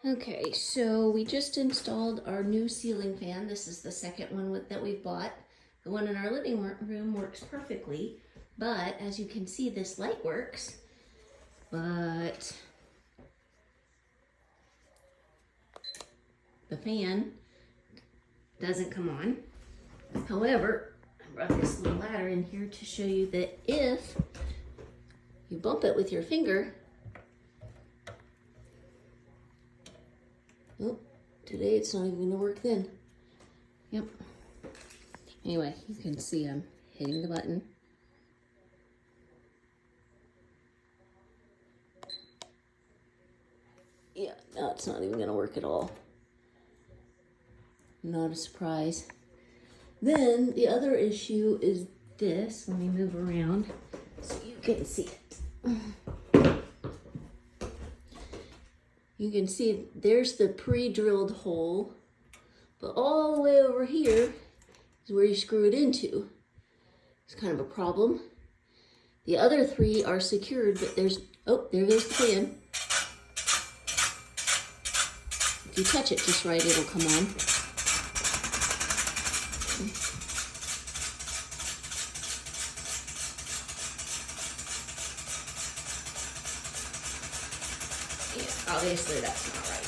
Okay, so we just installed our new ceiling fan. This is the second one that we've bought. The one in our living room works perfectly, but as you can see, this light works, but the fan doesn't come on. However, I brought this little ladder in here to show you that if you bump it with your finger, oh, today it's not even gonna work then. Yep. Anyway, you can see I'm hitting the button. Yeah, now it's not even gonna work at all. Not a surprise. Then the other issue is this. Let me move around so you can see it. You can see there's the pre-drilled hole, but all the way over here is where you screw it into. It's kind of a problem. The other three are secured, but there's, oh, there goes the fan. If you touch it just right, it'll come on. Yeah, obviously that's not right.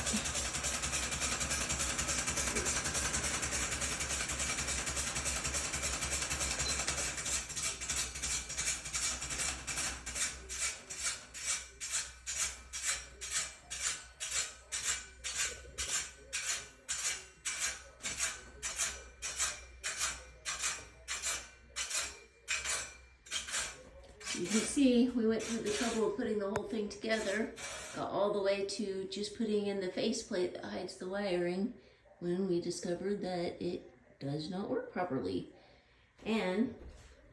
You can see we went through the trouble of putting the whole thing together, got all the way to just putting in the faceplate that hides the wiring when we discovered that it does not work properly. And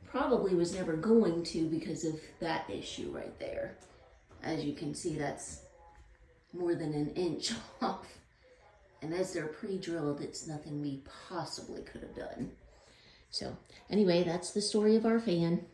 probably was never going to because of that issue right there. As you can see, that's more than an inch off. And as they're pre-drilled, it's nothing we possibly could have done. So anyway, that's the story of our fan.